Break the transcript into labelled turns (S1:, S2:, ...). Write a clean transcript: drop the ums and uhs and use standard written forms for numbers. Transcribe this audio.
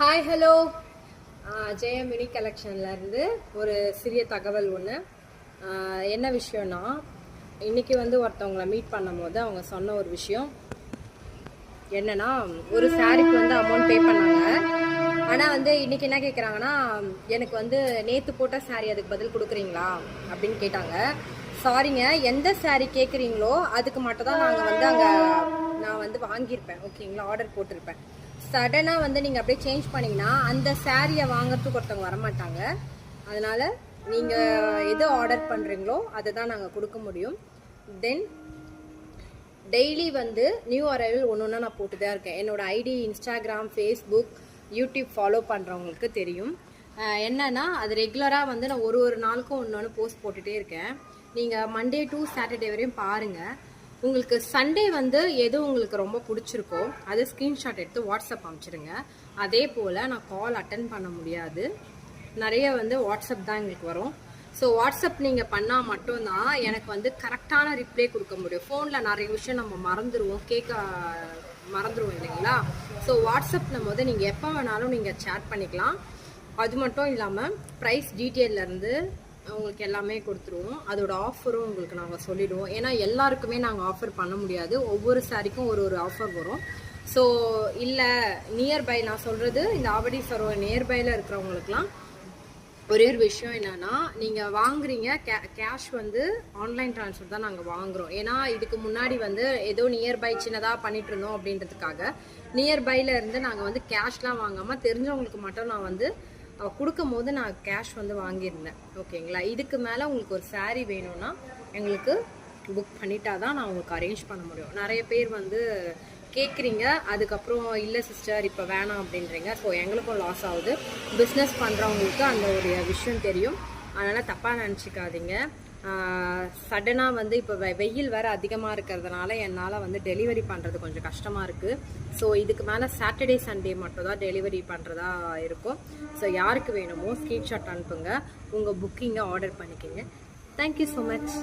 S1: Hi hello ஜெயம் mini கலெக்ஷன்லேருந்து ஒரு சிறிய தகவல் ஒன்று. என்ன விஷயம்னா, இன்றைக்கி ஒருத்தவங்களை மீட் பண்ணும்போது அவங்க சொன்ன ஒரு விஷயம் என்னென்னா, ஒரு சாரிக்கு அமௌண்ட் பே பண்ணாங்க. ஆனால் இன்றைக்கி என்ன கேட்குறாங்கன்னா, எனக்கு நேற்று போட்ட சாரி அதுக்கு பதில் கொடுக்குறீங்களா அப்படின்னு கேட்டாங்க. சாரிங்க, எந்த சாரி கேட்குறீங்களோ அதுக்கு மட்டும் தான் நாங்கள் அங்கே நான் வாங்கியிருப்பேன். ஓகேங்களா, ஆர்டர் போட்டிருப்பேன். சடனாக நீங்கள் அப்படியே சேஞ்ச் பண்ணிங்கன்னா அந்த சாரியை வாங்குறதுக்கு ஒருத்தவங்க வரமாட்டாங்க. அதனால் நீங்கள் எது ஆர்டர் பண்ணுறீங்களோ அதை தான் நாங்கள் கொடுக்க முடியும். தென் டெய்லி நியூ அரைவல் ஒன்று ஒன்றா நான் போட்டு தான் இருக்கேன். என்னோடய ID Instagram, Facebook, YouTube follow பண்ணுறவங்களுக்கு தெரியும். என்னென்னா, அது ரெகுலராக நான் ஒரு நாளுக்கும் ஒன்று ஒன்று போஸ்ட் போட்டுகிட்டே இருக்கேன். நீங்கள் மண்டே டு சாட்டர்டே வரையும் பாருங்கள். உங்களுக்கு சண்டே எது உங்களுக்கு ரொம்ப பிடிச்சிருக்கோ அதை ஸ்க்ரீன்ஷாட் எடுத்து வாட்ஸ்அப் அனுப்பிச்சிடுங்க. அதே போல் நான் கால் அட்டன் பண்ண முடியாது, நிறைய வாட்ஸ்அப் தான் எங்களுக்கு வரும். ஸோ வாட்ஸ்அப் நீங்கள் பண்ணால் மட்டும்தான் எனக்கு கரெக்டான ரிப்ளை கொடுக்க முடியும். ஃபோனில் நிறைய விஷயம் நம்ம மறந்துடுவோம், மறந்துடுவோம் இல்லைங்களா? ஸோ வாட்ஸ்அப் நம்ம நீங்கள் எப்போ வேணாலும் நீங்கள் சேட் பண்ணிக்கலாம். அது மட்டும் இல்லாமல் ப்ரைஸ் டீட்டெயிலேருந்து உங்களுக்கு எல்லாமே கொடுத்துருவோம். அதோட ஆஃபரும் உங்களுக்கு நாங்கள் சொல்லிவிடுவோம். ஏன்னா எல்லாருக்குமே நாங்கள் ஆஃபர் பண்ண முடியாது, ஒவ்வொரு சாரிக்கும் ஒரு ஆஃபர் வரும். ஸோ இல்லை நியர்பை, நான் சொல்கிறது இந்த ஆவடி சரோவர் நியர்பையில் இருக்கிறவங்களுக்குலாம் ஒரே ஒரு விஷயம் என்னென்னா, நீங்கள் வாங்குறீங்க கேஷ் ஆன்லைன் ட்ரான்ஸ்ஃபர் தான் நாங்கள் வாங்குகிறோம். ஏன்னா இதுக்கு முன்னாடி ஏதோ நியர்பை சின்னதாக பண்ணிட்டு இருந்தோம் அப்படின்றதுக்காக நியர்பையில் இருந்து நாங்கள் கேஷ்லாம் வாங்காமல் தெரிஞ்சவங்களுக்கு மட்டும் நான் கொடுக்கும் போது நான் கேஷ் வாங்கியிருந்தேன். ஓகேங்களா, இதுக்கு மேலே உங்களுக்கு ஒரு சாரீ வேணும்னா எங்களுக்கு புக் பண்ணிட்டா தான் நான் உங்களுக்கு அரேஞ்ச் பண்ண முடியும். நிறைய பேர் கேட்குறீங்க, அதுக்கப்புறம் இல்லை சிஸ்டர் இப்போ வேணாம் அப்படின்றீங்க. ஸோ எங்களுக்கும் லாஸ் ஆகுது. பிஸ்னஸ் பண்ணுறவங்களுக்கு அந்த ஒரு விஷயம் தெரியும். அதனால் தப்பாக நினச்சிக்காதீங்க. சடனாக இப்போ வெயில் வேறு அதிகமாக இருக்கிறதுனால என்னால் டெலிவரி பண்ணுறது கொஞ்சம் கஷ்டமாக இருக்குது. ஸோ இதுக்கு மேலே சாட்டர்டே சண்டே மட்டும் தான் டெலிவரி பண்ணுறதா இருக்கும். ஸோ யாருக்கு வேணுமோ ஸ்க்ரீன்ஷாட் அனுப்புங்க, உங்கள் புக்கிங்கை ஆர்டர் பண்ணிக்கிங்க. Thank you so much.